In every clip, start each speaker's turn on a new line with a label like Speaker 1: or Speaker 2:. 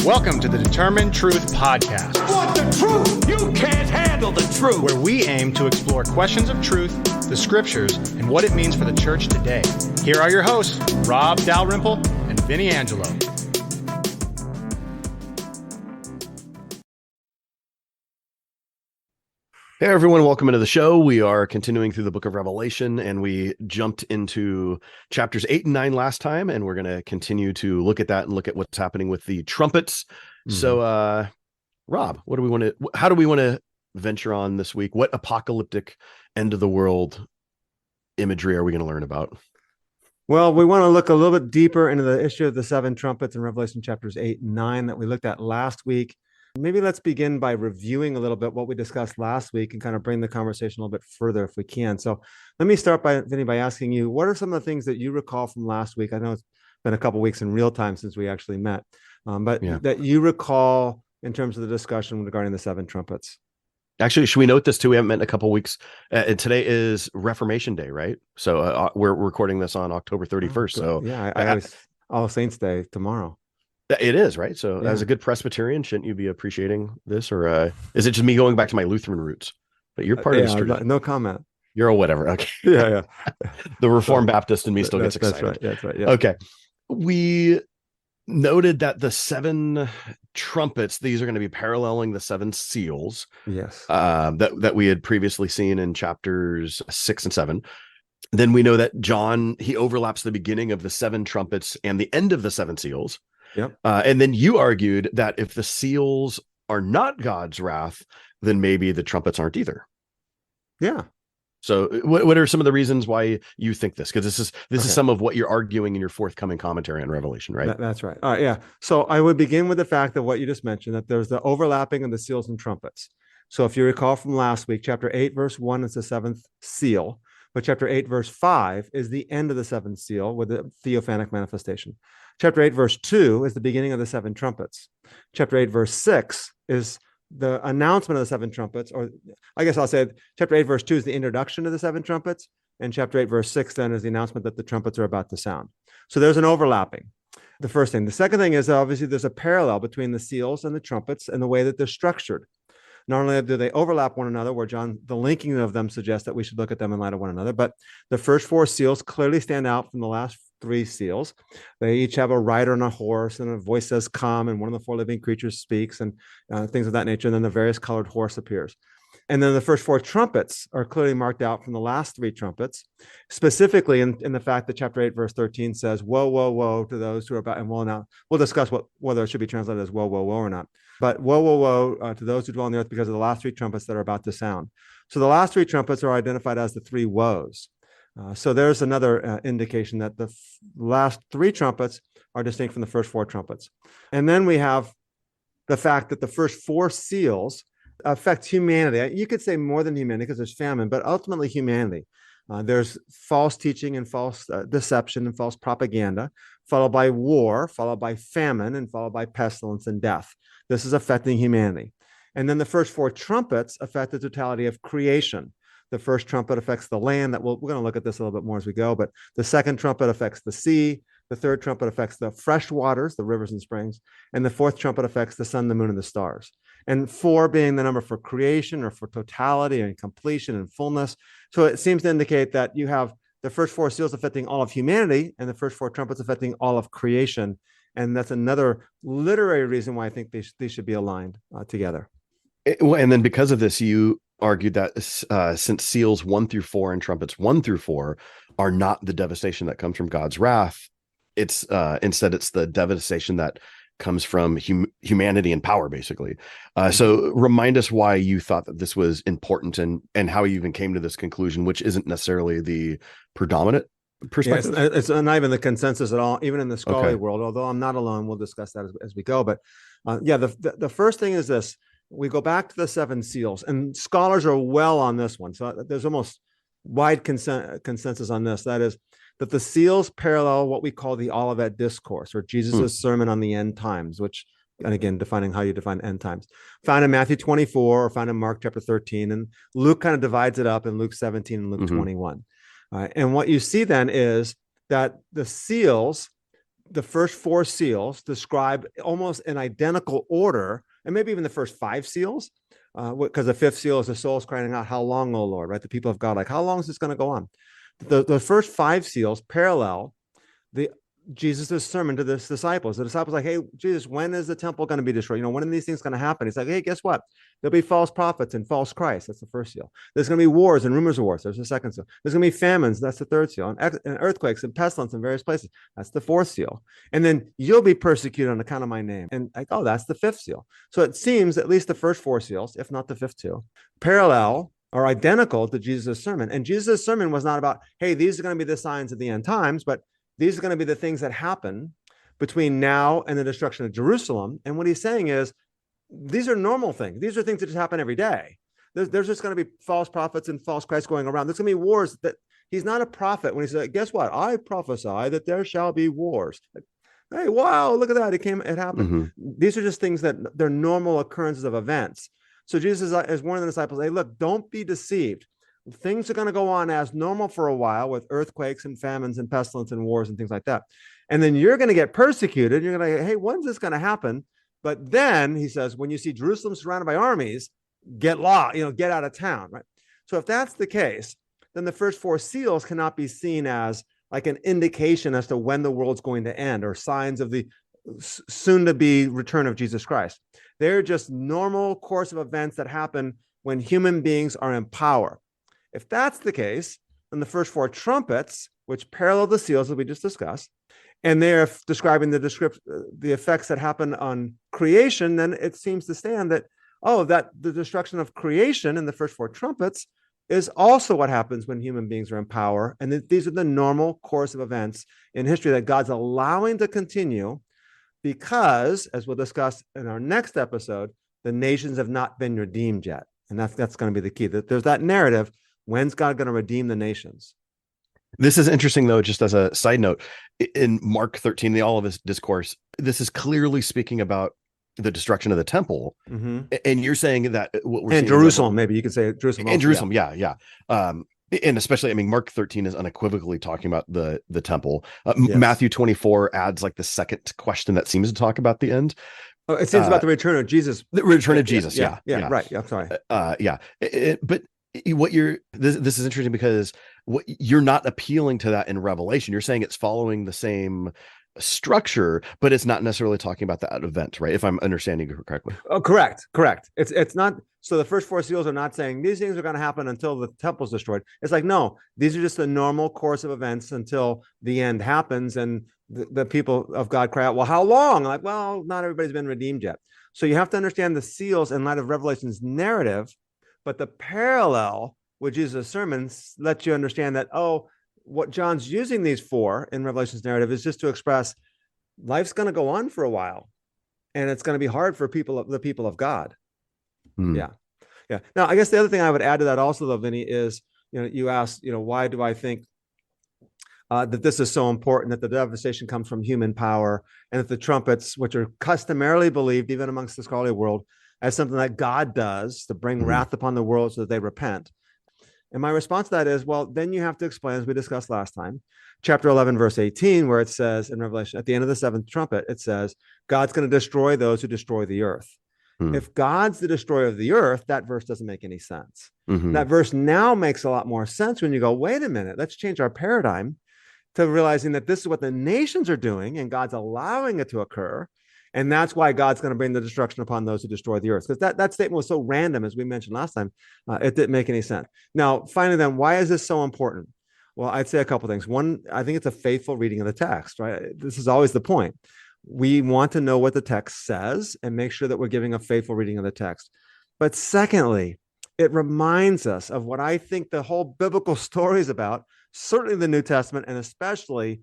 Speaker 1: Welcome to the Determined Truth Podcast.
Speaker 2: Want the truth? You can't handle the truth.
Speaker 1: Where we aim to explore questions of truth, the scriptures, and what it means for the church today. Here are your hosts, Rob Dalrymple and Vinnie Angelo.
Speaker 3: Hey everyone, welcome into the show. We are continuing through the book of Revelation, and we jumped into chapters 8 and 9 last time, and we're going to continue to look at that and look at what's happening with the trumpets. So, Rob, how do we want to venture on this week? What apocalyptic end of the world imagery are we going to learn about?
Speaker 4: Well, we want to look a little bit deeper into the issue of the seven trumpets in Revelation chapters 8 and 9 that we looked at last week. Maybe let's begin by reviewing a little bit what we discussed last week and kind of bring the conversation a little bit further if we can. So let me start Vinnie, by asking you, what are some of the things that you recall from last week? I know it's been a couple of weeks in real time since we actually met, that you recall in terms of the discussion regarding the seven trumpets.
Speaker 3: Actually, should we note this too? We haven't met in a couple of weeks. And today is Reformation Day, right? So we're recording this on October 31st. So
Speaker 4: yeah, All Saints Day tomorrow.
Speaker 3: It is, right? So as a good Presbyterian, shouldn't you be appreciating this? Or is it just me going back to my Lutheran roots? But you're part of this tradition.
Speaker 4: No comment.
Speaker 3: You're a whatever. Okay.
Speaker 4: Yeah.
Speaker 3: The Reformed Baptist in me still gets excited.
Speaker 4: That's right. Yeah.
Speaker 3: Okay. We noted that the seven trumpets, these are going to be paralleling the seven seals.
Speaker 4: Yes.
Speaker 3: That we had previously seen in chapters 6 and 7. Then we know that John, he overlaps the beginning of the seven trumpets and the end of the seven seals.
Speaker 4: Yep.
Speaker 3: And then you argued that if the seals are not God's wrath, then maybe the trumpets aren't either.
Speaker 4: Yeah.
Speaker 3: So what are some of the reasons why you think this? Because this is some of what you're arguing in your forthcoming commentary on Revelation, right?
Speaker 4: That's right. All right. Yeah. So I would begin with the fact that what you just mentioned, that there's the overlapping of the seals and trumpets. So if you recall from last week, chapter 8, verse 1 is the seventh seal, but chapter 8, verse 5 is the end of the seventh seal with the theophanic manifestation. Chapter 8, verse 2 is the beginning of the seven trumpets. Chapter 8, verse 6 is the announcement of the seven trumpets, or I guess I'll say chapter 8, verse 2 is the introduction of the seven trumpets, and chapter 8, verse 6 then is the announcement that the trumpets are about to sound. So there's an overlapping. The first thing. The second thing is that obviously there's a parallel between the seals and the trumpets and the way that they're structured. Not only do they overlap one another, where the linking of them suggests that we should look at them in light of one another, but the first four seals clearly stand out from the last three seals. They each have a rider on a horse, and a voice says, "Come," and one of the four living creatures speaks, and things of that nature. And then the various colored horse appears. And then the first four trumpets are clearly marked out from the last three trumpets, specifically in the fact that chapter 8, verse 13 says, "Woe, woe, woe to those who are about," and we'll discuss whether it should be translated as "woe, woe, woe" or not. But woe, woe, woe to those who dwell on the earth because of the last three trumpets that are about to sound. So the last three trumpets are identified as the three woes. So there's another indication that the last three trumpets are distinct from the first four trumpets. And then we have the fact that the first four seals affect humanity. You could say more than humanity because there's famine, but ultimately humanity. There's false teaching and false deception and false propaganda, followed by war, followed by famine, and followed by pestilence and death. This is affecting humanity. And then the first four trumpets affect the totality of creation. The first trumpet affects the land. We're going to look at this a little bit more as we go, but the second trumpet affects the sea. The third trumpet affects the fresh waters, the rivers and springs. And the fourth trumpet affects the sun, the moon, and the stars. And 4 being the number for creation or for totality and completion and fullness. So it seems to indicate that you have the first four seals affecting all of humanity and the first four trumpets affecting all of creation. And that's another literary reason why I think they should be aligned together.
Speaker 3: And then because of this, you argued that since seals 1 through 4 and trumpets 1 through 4 are not the devastation that comes from God's wrath, it's instead it's the devastation that comes from humanity and power, basically. So remind us why you thought that this was important and how you even came to this conclusion, which isn't necessarily the predominant perspective.
Speaker 4: Yeah, it's not even the consensus at all, even in the scholarly world, although I'm not alone. We'll discuss that as we go. But the first thing is this. We go back to the seven seals, and scholars are well on this one. So there's almost wide consensus on this. That is that the seals parallel what we call the Olivet Discourse, or Jesus' sermon on the end times, which, and again, defining how you define end times, found in Matthew 24 or found in Mark chapter 13. And Luke kind of divides it up in Luke 17 and Luke 21. And what you see then is that the seals the first four seals describe almost in identical order, and maybe even the first five seals, because the fifth seal is the souls crying out, "How long, O Lord?" Right? The people of God, like, how long is this going to go on? The first five seals parallel the Jesus' sermon to his disciples. The disciples like, "Hey, Jesus, when is the temple going to be destroyed? When are these things going to happen?" He's like, "Hey, guess what? There'll be false prophets and false Christ." That's the first seal. There's going to be wars and rumors of wars. There's the second seal. There's going to be famines. That's the third seal. And earthquakes and pestilence in various places. That's the fourth seal. And then you'll be persecuted on account of my name. And like, oh, that's the fifth seal. So it seems at least the first four seals, if not the fifth seal, parallel or identical to Jesus' sermon. And Jesus' sermon was not about, hey, these are going to be the signs of the end times, but these are going to be the things that happen between now and the destruction of Jerusalem. And what he's saying is, these are normal things. These are things that just happen every day. There's just going to be false prophets and false Christ going around. There's going to be wars. That he's not a prophet when he said, guess what? I prophesy that there shall be wars. Hey, wow, look at that. It happened.
Speaker 3: Mm-hmm.
Speaker 4: These are just things that they're normal occurrences of events. So Jesus is warning the disciples, hey, look, don't be deceived. Things are going to go on as normal for a while with earthquakes and famines and pestilence and wars and things like that. And then you're going to get persecuted. You're going to, hey, when's this going to happen? But then he says, when you see Jerusalem surrounded by armies, get lost, get out of town, right? So if that's the case, then the first four seals cannot be seen as like an indication as to when the world's going to end or signs of the soon to be return of Jesus Christ. They're just normal course of events that happen when human beings are in power. If that's the case, then the first four trumpets, which parallel the seals that we just discussed, and they're describing the effects that happen on creation, then it seems to stand that, that the destruction of creation in the first four trumpets is also what happens when human beings are in power. And these are the normal course of events in history that God's allowing to continue because, as we'll discuss in our next episode, the nations have not been redeemed yet. And that's going to be the key. There's that narrative. When's God going to redeem the nations?
Speaker 3: This is interesting, though, just as a side note, in Mark 13, the Olivet Discourse, this is clearly speaking about the destruction of the temple.
Speaker 4: Mm-hmm.
Speaker 3: And you're saying that what we're
Speaker 4: seeing Jerusalem, maybe you could say Jerusalem.
Speaker 3: And Jerusalem, yeah. And especially, Mark 13 is unequivocally talking about the temple. Yes. Matthew 24 adds like the second question that seems to talk about the end.
Speaker 4: Oh, it seems about the return of Jesus.
Speaker 3: The return of Jesus, yeah.
Speaker 4: Right. Yeah, I'm sorry.
Speaker 3: But this is interesting because you're not appealing to that in Revelation. You're saying it's following the same structure, but it's not necessarily talking about that event, right? If I'm understanding you correctly.
Speaker 4: Oh, correct. It's not. So the first four seals are not saying these things are going to happen until the temple's destroyed. It's like, no, these are just the normal course of events until the end happens. And the people of God cry out, well, how long? Like, well, not everybody's been redeemed yet. So you have to understand the seals in light of Revelation's narrative, but the parallel with Jesus' sermons lets you understand that, what John's using these for in Revelation's narrative is just to express life's going to go on for a while, and it's going to be hard for the people of God. Yeah. Now, I guess the other thing I would add to that also, though, Vinnie, is, you asked, why do I think that this is so important, that the devastation comes from human power, and that the trumpets, which are customarily believed even amongst the scholarly world as something that God does to bring wrath upon the world so that they repent. And my response to that is, well, then you have to explain, as we discussed last time, chapter 11, verse 18, where it says in Revelation, at the end of the seventh trumpet, it says, God's going to destroy those who destroy the earth. If God's the destroyer of the earth, that verse doesn't make any sense. That verse now makes a lot more sense when you go, wait a minute, let's change our paradigm to realizing that this is what the nations are doing, and God's allowing it to occur. And that's why God's going to bring the destruction upon those who destroy the earth. Because that statement was so random, as we mentioned last time, it didn't make any sense. Now, finally, then, why is this so important? Well, I'd say a couple of things. One, I think it's a faithful reading of the text, right? This is always the point. We want to know what the text says and make sure that we're giving a faithful reading of the text. But secondly, it reminds us of what I think the whole biblical story is about, certainly the New Testament, and especially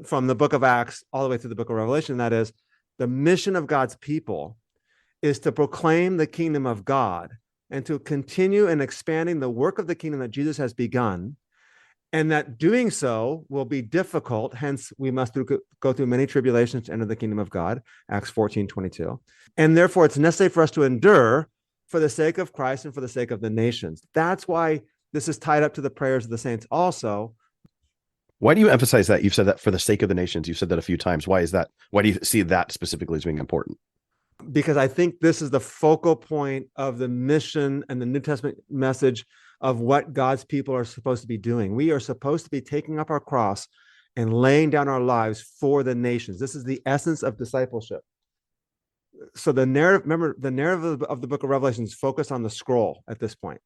Speaker 4: from the book of Acts all the way through the book of Revelation. That is, the mission of God's people is to proclaim the kingdom of God and to continue in expanding the work of the kingdom that Jesus has begun, and that doing so will be difficult. Hence, we must go through many tribulations to enter the kingdom of God, Acts 14:22. And therefore, it's necessary for us to endure for the sake of Christ and for the sake of the nations. That's why this is tied up to the prayers of the saints also.
Speaker 3: Why do you emphasize that? You've said that for the sake of the nations. You've said that a few times. Why is that? Why do you see that specifically as being important?
Speaker 4: Because I think this is the focal point of the mission and the New Testament message of what God's people are supposed to be doing. We are supposed to be taking up our cross and laying down our lives for the nations. This is the essence of discipleship. So the narrative, remember, the narrative of the book of Revelation is focused on the scroll at this point.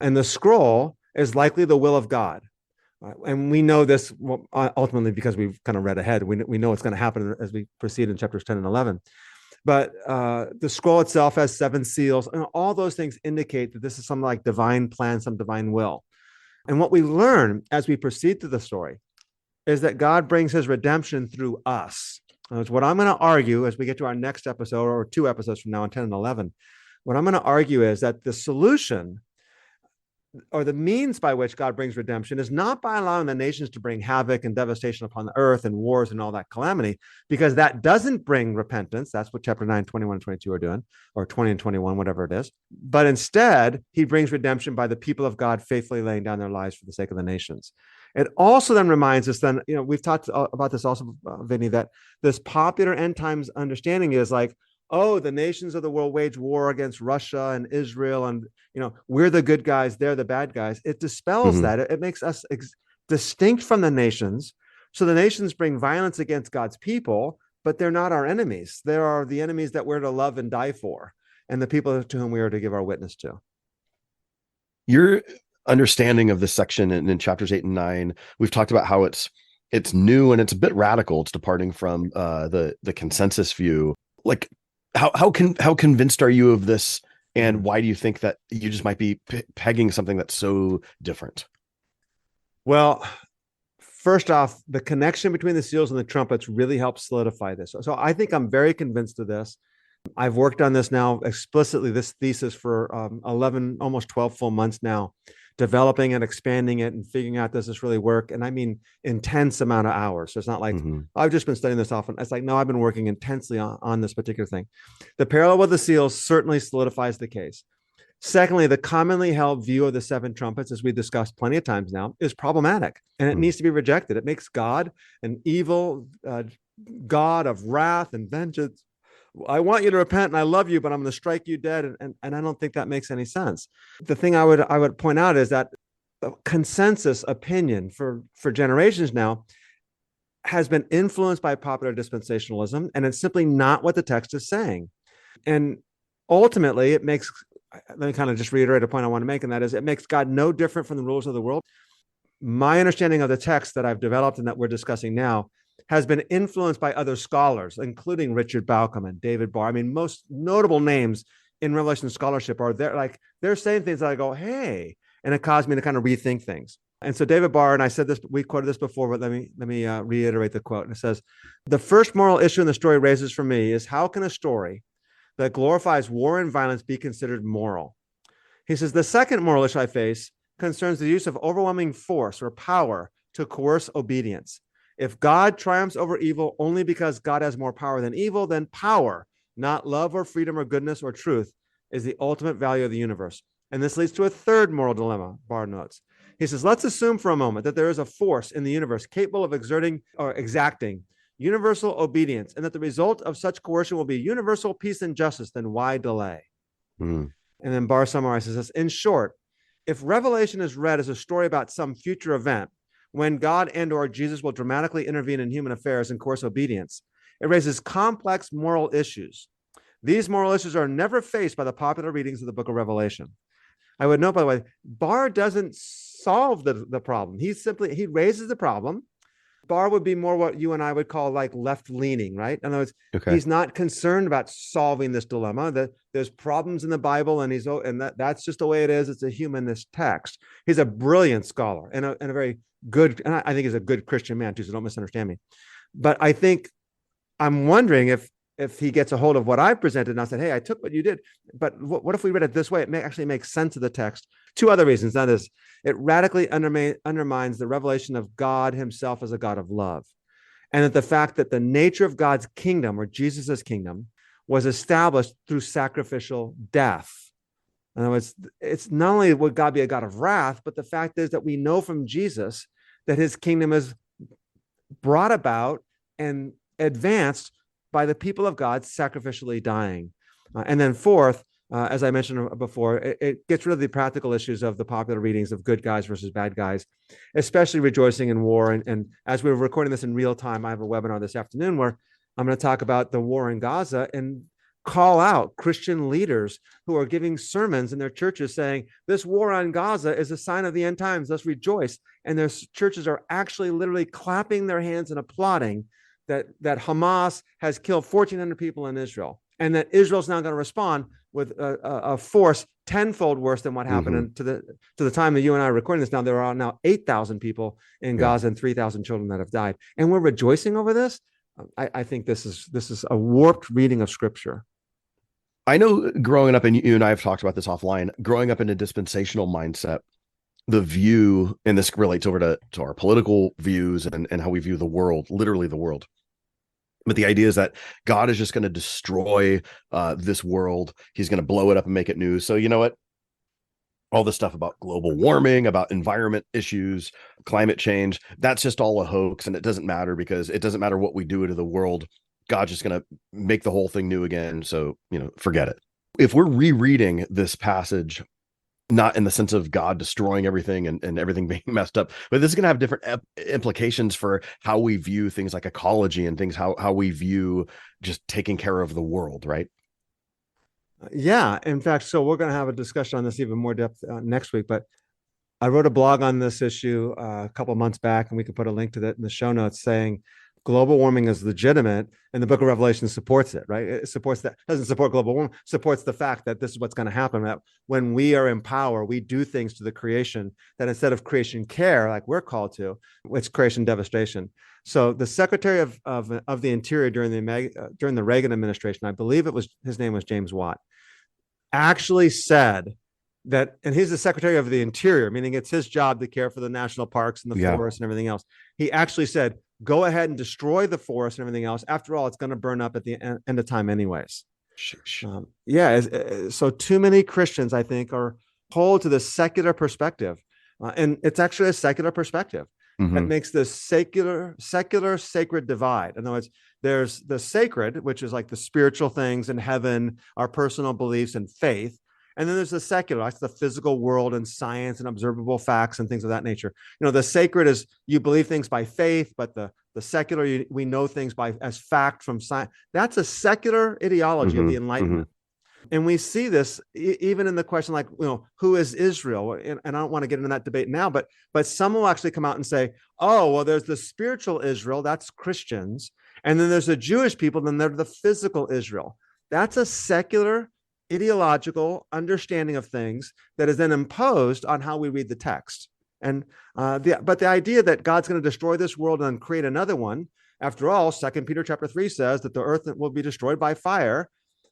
Speaker 4: And the scroll is likely the will of God. And we know this ultimately because we've kind of read ahead. We know what's going to happen as we proceed in chapters 10 and 11. But the scroll itself has 7 seals, and all those things indicate that this is some like divine plan, some divine will. And what we learn as we proceed through the story is that God brings his redemption through us. It's what I'm going to argue as we get to our next episode, or 2 episodes from now on 10 and 11. What I'm going to argue is that the solution, or the means by which God brings redemption, is not by allowing the nations to bring havoc and devastation upon the earth and wars and all that calamity, because that doesn't bring repentance. That's what chapter 9, 21, and 22 are doing, or 20 and 21, whatever it is. But instead, he brings redemption by the people of God faithfully laying down their lives for the sake of the nations. It also then reminds us, then, we've talked about this also, Vinnie, that this popular end times understanding is like, oh, the nations of the world wage war against Russia and Israel, and we're the good guys, they're the bad guys. It dispels that. It makes us distinct from the nations. So the nations bring violence against God's people, but they're not our enemies. They are the enemies that we're to love and die for, and the people to whom we are to give our witness to.
Speaker 3: Your understanding of this section in chapters 8 and 9, we've talked about how it's new and it's a bit radical. It's departing from the consensus view. Like, how convinced are you of this, and why do you think that you just might be pegging something that's so different?
Speaker 4: Well, first off, the connection between the seals and the trumpets really helps solidify this. So I think I'm very convinced of this. I've worked on this now explicitly, this thesis, for 11, almost 12 full months now, developing and expanding it and figuring out, does this really work? And I mean, intense amount of hours. So it's not like I've just been studying this often. It's like, no, I've been working intensely on this particular thing. The parallel with the seals certainly solidifies the case. Secondly, the commonly held view of the 7 trumpets, as we discussed plenty of times now, is problematic, and it needs to be rejected. It makes God an evil God of wrath and vengeance. I want you to repent and I love you, but I'm going to strike you dead. And I don't think that makes any sense. The thing I would point out is that the consensus opinion for generations now has been influenced by popular dispensationalism, and it's simply not what the text is saying. And ultimately, it makes, let me kind of just reiterate a point I want to make, and that is, it makes God no different from the rulers of the world. My understanding of the text that I've developed and that we're discussing now has been influenced by other scholars, including Richard Bauckham and David Barr. I mean, most notable names in Revelation scholarship are there. Like, they're saying things that I go, hey, and it caused me to kind of rethink things. And so David Barr, and I said this, we quoted this before, but let me reiterate the quote. And it says, the first moral issue in the story raises for me is, how can a story that glorifies war and violence be considered moral? He says, the second moral issue I face concerns the use of overwhelming force or power to coerce obedience. If God triumphs over evil only because God has more power than evil, then power, not love or freedom or goodness or truth, is the ultimate value of the universe. And this leads to a third moral dilemma, Barr notes. He says, let's assume for a moment that there is a force in the universe capable of exerting or exacting universal obedience, and that the result of such coercion will be universal peace and justice. Then why delay? And then Barr summarizes this. In short, if Revelation is read as a story about some future event, when God and or Jesus will dramatically intervene in human affairs and coerce obedience, it raises complex moral issues. These moral issues are never faced by the popular readings of the book of Revelation. I would note, by the way, Barr doesn't solve the problem. He raises the problem. Barr would be more what you and I would call like left-leaning, right? In other words, he's not concerned about solving this dilemma. That there's problems in the Bible, and that's just the way it is. It's a humanist text. He's a brilliant scholar and a very good, and I think he's a good Christian man too, so don't misunderstand me. But I think I'm wondering if he gets a hold of what I presented and I said, hey, I took what you did, but what if we read it this way? It actually makes sense of the text. 2 other reasons. That is, it radically undermines the revelation of God himself as a God of love. And that the fact that the nature of God's kingdom, or Jesus's kingdom, was established through sacrificial death. In other words, it's not only would God be a God of wrath, but the fact is that we know from Jesus that his kingdom is brought about and advanced by the people of God sacrificially dying. And then fourth, as I mentioned before, it gets rid of the practical issues of the popular readings of good guys versus bad guys, especially rejoicing in war. And as we were recording this in real time, I have a webinar this afternoon where I'm going to talk about the war in Gaza and call out Christian leaders who are giving sermons in their churches saying, this war on Gaza is a sign of the end times, let's rejoice. And their churches are actually literally clapping their hands and applauding that Hamas has killed 1,400 people in Israel, and that Israel's now going to respond with a force tenfold worse than what happened. And to the time that you and I are recording this now, there are now 8,000 people in Gaza and 3,000 children that have died. And we're rejoicing over this. I think this is a warped reading of Scripture.
Speaker 3: I know growing up, and you and I have talked about this offline, growing up in a dispensational mindset, the view, and this relates over to our political views and how we view the world, literally the world. But the idea is that God is just going to destroy this world. He's going to blow it up and make it new. So you know what? All this stuff about global warming, about environment issues, climate change, that's just all a hoax. And it doesn't matter because it doesn't matter what we do to the world. God's just going to make the whole thing new again. So, forget it. If we're rereading this passage, not in the sense of God destroying everything and everything being messed up, but this is going to have different implications for how we view things like ecology and things, how we view just taking care of the world, right?
Speaker 4: Yeah. In fact, so we're going to have a discussion on this even more depth next week, but I wrote a blog on this issue a couple of months back, and we can put a link to that in the show notes, saying global warming is legitimate, and the book of Revelation supports it, right? It supports that, doesn't support global warming, supports the fact that this is what's going to happen, that when we are in power, we do things to the creation that instead of creation care, like we're called to, it's creation devastation. So the Secretary of the Interior during the Reagan administration, I believe his name was James Watt, actually said that, and he's the Secretary of the Interior, meaning it's his job to care for the national parks and the forests and everything else. He actually said, go ahead and destroy the forest and everything else. After all, it's going to burn up at the end of time anyways. So too many Christians, I think, are hold to the secular perspective. And it's actually a secular perspective that makes this secular sacred divide. In other words, there's the sacred, which is like the spiritual things in heaven, our personal beliefs and faith. And then there's the secular, that's the physical world and science and observable facts and things of that nature. The sacred is you believe things by faith, but the secular, we know things as fact from science. That's a secular ideology of the Enlightenment. And we see this even in the question, like, who is Israel? And I don't want to get into that debate now, but some will actually come out and say, oh, well, there's the spiritual Israel, that's Christians. And then there's the Jewish people, then there's the physical Israel. That's a secular ideological understanding of things that is then imposed on how we read the text. And but the idea that God's going to destroy this world and create another one, after all, 2 Peter chapter 3 says that the earth will be destroyed by fire.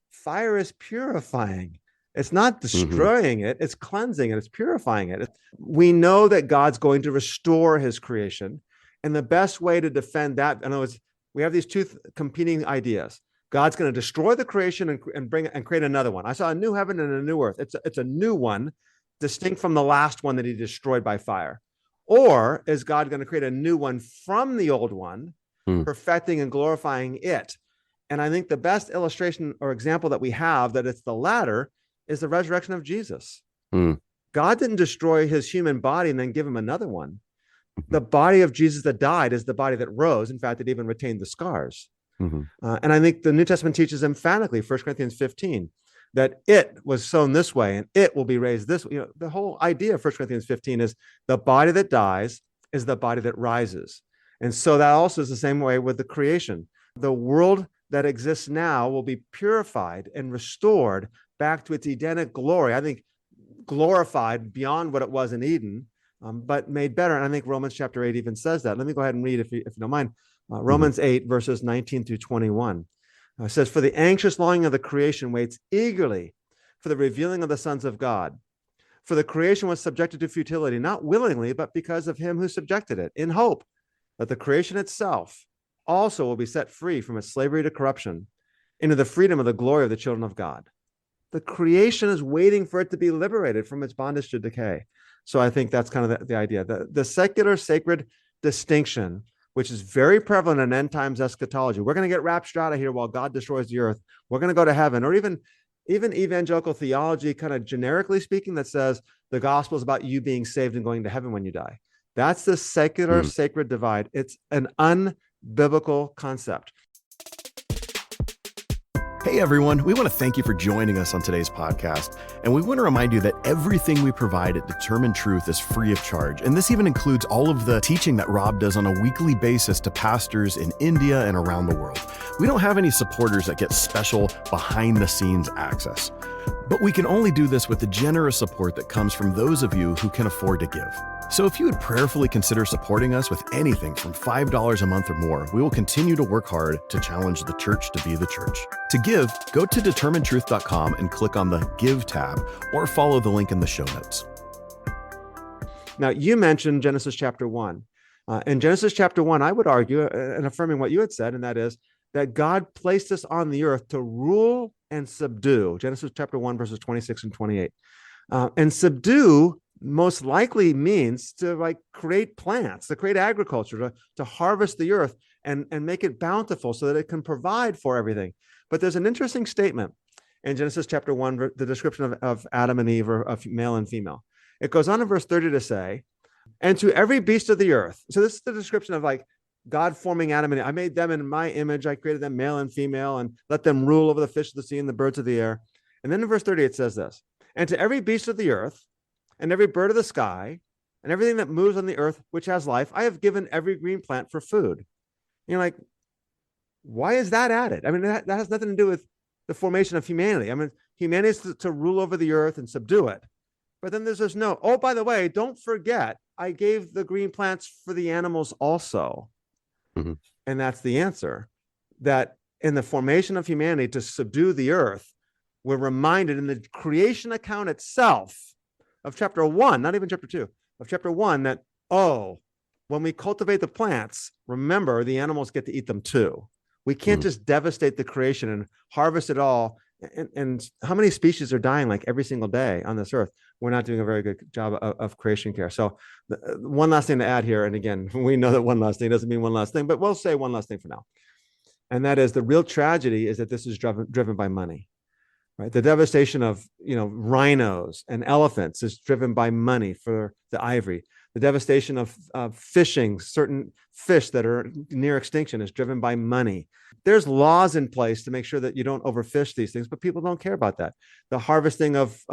Speaker 4: Fire is purifying. It's not destroying it, it's cleansing it, it's purifying it. We know that God's going to restore his creation. And the best way to defend that, in other words, we have these two competing ideas. God's going to destroy the creation and create another one. I saw a new heaven and a new earth. It's a new one, distinct from the last one that he destroyed by fire. Or is God going to create a new one from the old one, perfecting and glorifying it? And I think the best illustration or example that we have that it's the latter is the resurrection of Jesus. God didn't destroy his human body and then give him another one. The body of Jesus that died is the body that rose. In fact, it even retained the scars. And I think the New Testament teaches emphatically, 1 Corinthians 15, that it was sown this way and it will be raised this way. The whole idea of 1 Corinthians 15 is the body that dies is the body that rises. And so that also is the same way with the creation. The world that exists now will be purified and restored back to its Edenic glory. I think glorified beyond what it was in Eden, but made better. And I think Romans chapter 8 even says that. Let me go ahead and read if you don't mind. Romans 8, verses 19 through 21. It says, for the anxious longing of the creation waits eagerly for the revealing of the sons of God. For the creation was subjected to futility, not willingly, but because of him who subjected it, in hope that the creation itself also will be set free from its slavery to corruption into the freedom of the glory of the children of God. The creation is waiting for it to be liberated from its bondage to decay. So I think that's kind of the idea. The secular sacred distinction which is very prevalent in end times eschatology. We're going to get raptured out of here while God destroys the earth. We're going to go to heaven. Or even evangelical theology, kind of generically speaking, that says the gospel is about you being saved and going to heaven when you die. That's the secular sacred divide. It's an unbiblical concept.
Speaker 3: Hey everyone, we want to thank you for joining us on today's podcast. And we want to remind you that everything we provide at Determined Truth is free of charge. And this even includes all of the teaching that Rob does on a weekly basis to pastors in India and around the world. We don't have any supporters that get special behind the scenes access. But we can only do this with the generous support that comes from those of you who can afford to give. So if you would prayerfully consider supporting us with anything from $5 a month or more, we will continue to work hard to challenge the church to be the church. To give, go to determinedtruth.com and click on the Give tab, or follow the link in the show notes.
Speaker 4: Now, you mentioned Genesis chapter 1. In Genesis chapter 1, I would argue, and affirming what you had said, and that is that God placed us on the earth to rule and subdue. Genesis chapter 1, verses 26 and 28. And subdue most likely means to create plants, to create agriculture, to harvest the earth and make it bountiful so that it can provide for everything. But there's an interesting statement in Genesis chapter 1, the description of Adam and Eve, or of male and female. It goes on in verse 30 to say, and to every beast of the earth. So this is the description of God forming Adam and Eve. I made them in my image. I created them male and female and let them rule over the fish of the sea and the birds of the air. And then in verse 30, it says this, and to every beast of the earth and every bird of the sky and everything that moves on the earth, which has life, I have given every green plant for food. You're like, why is that added? I mean, that has nothing to do with the formation of humanity. I mean, humanity is to rule over the earth and subdue it. But then there's this note, oh, by the way, don't forget, I gave the green plants for the animals also. Mm-hmm. And that's the answer, that in the formation of humanity to subdue the earth, we're reminded in the creation account itself of chapter 1, not even chapter 2, of chapter 1, that, when we cultivate the plants, remember the animals get to eat them too. We can't just devastate the creation and harvest it all. And how many species are dying every single day on this earth? We're not doing a very good job of creation care. So one last thing to add here. And again, we know that one last thing doesn't mean one last thing, but we'll say one last thing for now. And that is, the real tragedy is that this is driven by money. Right? The devastation of rhinos and elephants is driven by money for the ivory. The devastation of fishing certain fish that are near extinction is driven by money. There's laws in place to make sure that you don't overfish these things, but people don't care about that. The harvesting of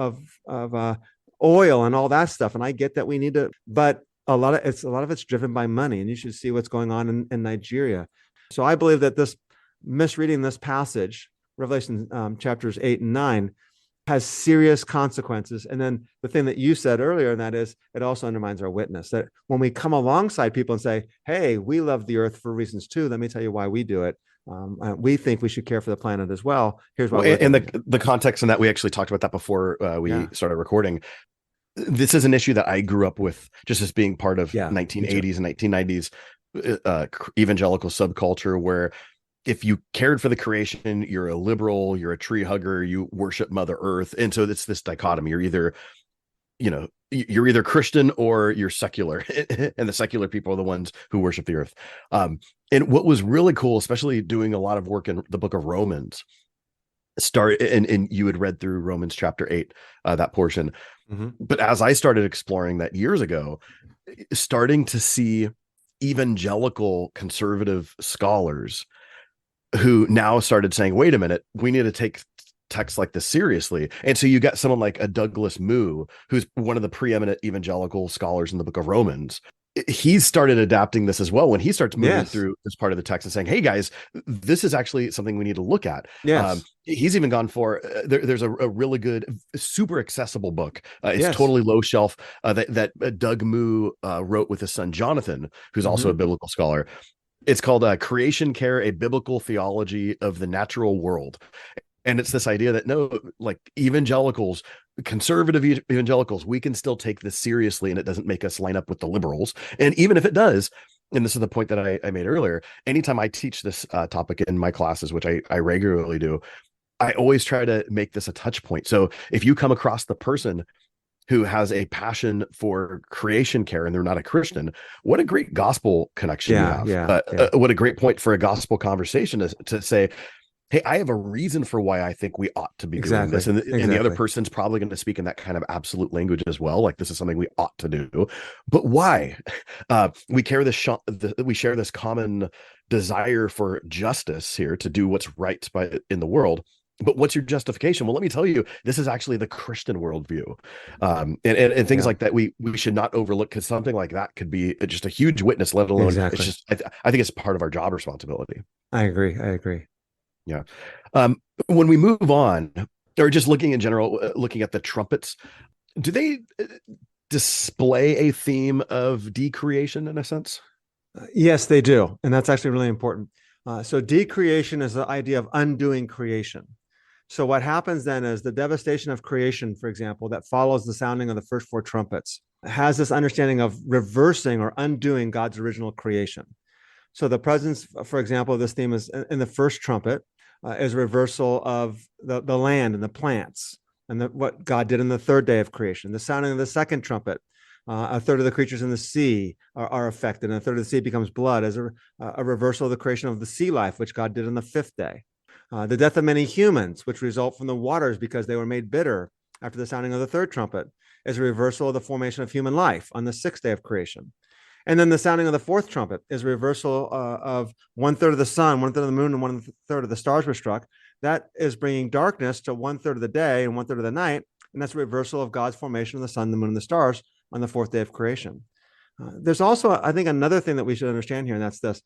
Speaker 4: oil and all that stuff, and I get that we need to, but a lot of it's driven by money, and you should see what's going on in Nigeria. So I believe that this misreading this passage, Revelation chapters 8 and 9, has serious consequences. And then the thing that you said earlier, and that is, it also undermines our witness. That when we come alongside people and say, hey, we love the earth for reasons too, let me tell you why we do it. We think we should care for the planet as well. Here's why.
Speaker 3: And the context in that, we actually talked about that before we started recording. This is an issue that I grew up with, just as being part of 1980s and 1990s evangelical subculture, where if you cared for the creation, you're a liberal, you're a tree hugger, you worship Mother Earth. And so it's this dichotomy. You're either Christian or you're secular, and the secular people are the ones who worship the earth. And what was really cool, especially doing a lot of work in the book of Romans, and you had read through Romans chapter 8, that portion. Mm-hmm. But as I started exploring that years ago, starting to see evangelical conservative scholars who now started saying, wait a minute, we need to take texts like this seriously. And so you got someone like a Douglas Moo, who's one of the preeminent evangelical scholars in the book of Romans. He's started adapting this as well when he starts moving through this part of the text and saying, hey guys, this is actually something we need to look at. He's even gone for there's a really good, super accessible book. It's totally low shelf that Doug Moo wrote with his son Jonathan, who's also a biblical scholar. It's called Creation Care, a Biblical Theology of the Natural World. And it's this idea that evangelicals, conservative evangelicals, we can still take this seriously, and it doesn't make us line up with the liberals. And even if it does, and this is the point that I made earlier, anytime I teach this topic in my classes, which I regularly do, I always try to make this a touch point. So if you come across the person who has a passion for creation care and they're not a Christian, what a great gospel connection you have. What a great point for a gospel conversation is to say, hey, I have a reason for why I think we ought to be doing this. And the other person's probably going to speak in that kind of absolute language as well. Like, this is something we ought to do. But why? We share this common desire for justice here, to do what's right in the world. But what's your justification? Well, let me tell you, this is actually the Christian worldview. And things like that we should not overlook, because something like that could be just a huge witness, let alone it's just, I think it's part of our job responsibility.
Speaker 4: I agree.
Speaker 3: Yeah. When we move on, or just looking in general, looking at the trumpets, do they display a theme of decreation in a sense?
Speaker 4: Yes, they do. And that's actually really important. So decreation is the idea of undoing creation. So what happens then is the devastation of creation, for example, that follows the sounding of the first four trumpets, has this understanding of reversing or undoing God's original creation. So the presence, for example, of this theme is in the first trumpet, is reversal of the land and the plants, and what God did in the third day of creation. The sounding of the second trumpet, a third of the creatures in the sea are affected, and a third of the sea becomes blood, as a reversal of the creation of the sea life, which God did on the fifth day. The death of many humans, which result from the waters because they were made bitter after the sounding of the third trumpet, is a reversal of the formation of human life on the sixth day of creation. And then the sounding of the fourth trumpet is a reversal of 1/3 of the sun, 1/3 of the moon, and 1/3 of the stars were struck. That is bringing darkness to 1/3 of the day and 1/3 of the night. And that's a reversal of God's formation of the sun, the moon, and the stars on the fourth day of creation. There's also, I think, another thing that we should understand here, and that's this.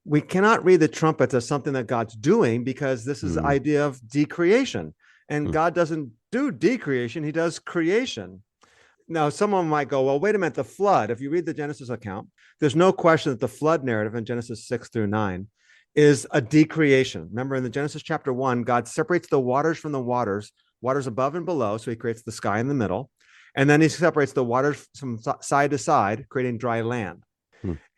Speaker 4: We cannot read the trumpets as something that God's doing, because this is the idea of decreation. And God doesn't do decreation, he does creation. Now, someone might go, well, wait a minute, the flood. If you read the Genesis account, there's no question that the flood narrative in Genesis 6-9 is a decreation. Remember, in the Genesis chapter 1, God separates the waters from the waters above and below. So he creates the sky in the middle. And then he separates the waters from side to side, creating dry land.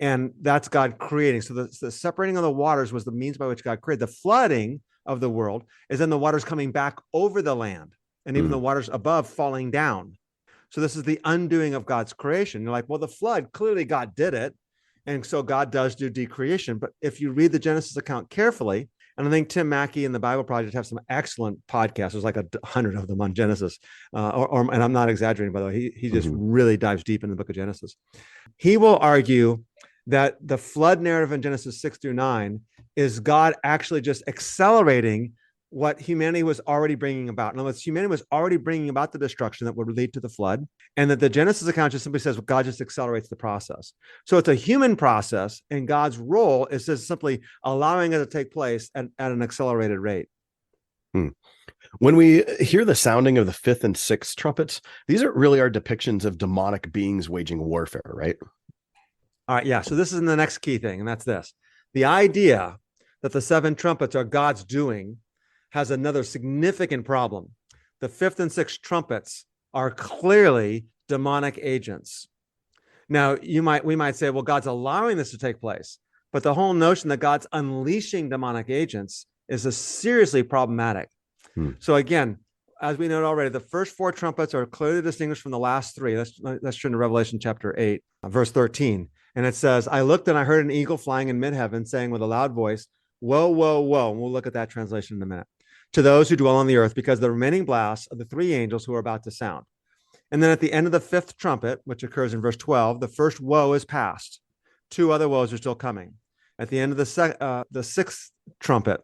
Speaker 4: And that's God creating. So the separating of the waters was the means by which God created. The flooding of the world is then the waters coming back over the land, and even the waters above falling down. So this is the undoing of God's creation. You're like, well, the flood, clearly God did it. And so God does do decreation. But if you read the Genesis account carefully, and I think Tim Mackey and the Bible Project have some excellent podcasts. There's like 100 of them on Genesis. And I'm not exaggerating, by the way. He just really dives deep in the book of Genesis. He will argue that the flood narrative in Genesis 6-9 is God actually just accelerating what humanity was already bringing about. In other words, humanity was already bringing about the destruction that would lead to the flood, and that the Genesis account just simply says, well, God just accelerates the process. So it's a human process, and God's role is just simply allowing it to take place at an accelerated rate.
Speaker 3: When we hear the sounding of the fifth and sixth trumpets, these are really our depictions of demonic beings waging warfare, right?
Speaker 4: All right, yeah. So this is the next key thing, and that's this. The idea that the seven trumpets are God's doing has another significant problem. The fifth and sixth trumpets are clearly demonic agents. Now, we might say, well, God's allowing this to take place, but the whole notion that God's unleashing demonic agents is seriously problematic. So again, as we noted already, the first four trumpets are clearly distinguished from the last three. Let's turn to Revelation chapter 8, verse 13. And it says, I looked and I heard an eagle flying in mid-heaven, saying with a loud voice, woe, woe, woe. And we'll look at that translation in a minute. To those who dwell on the earth, because the remaining blasts of the three angels who are about to sound. And then at the end of the fifth trumpet, which occurs in verse 12, the first woe is past. Two other woes are still coming. At the end of the sixth trumpet,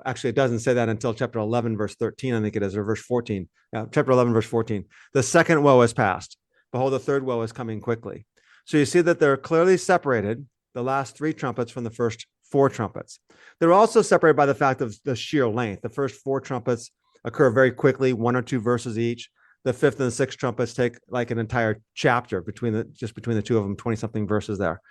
Speaker 4: actually, it doesn't say that until chapter 11, verse 13, I think it is, or verse 14. Chapter 11, verse 14. The second woe is past. Behold, the third woe is coming quickly. So you see that they're clearly separated, the last three trumpets from the first four trumpets. They're also separated by the fact of the sheer length. The first four trumpets occur very quickly, 1 or 2 verses each. The fifth and the sixth trumpets take like an entire chapter between the two of them, 20-something verses there.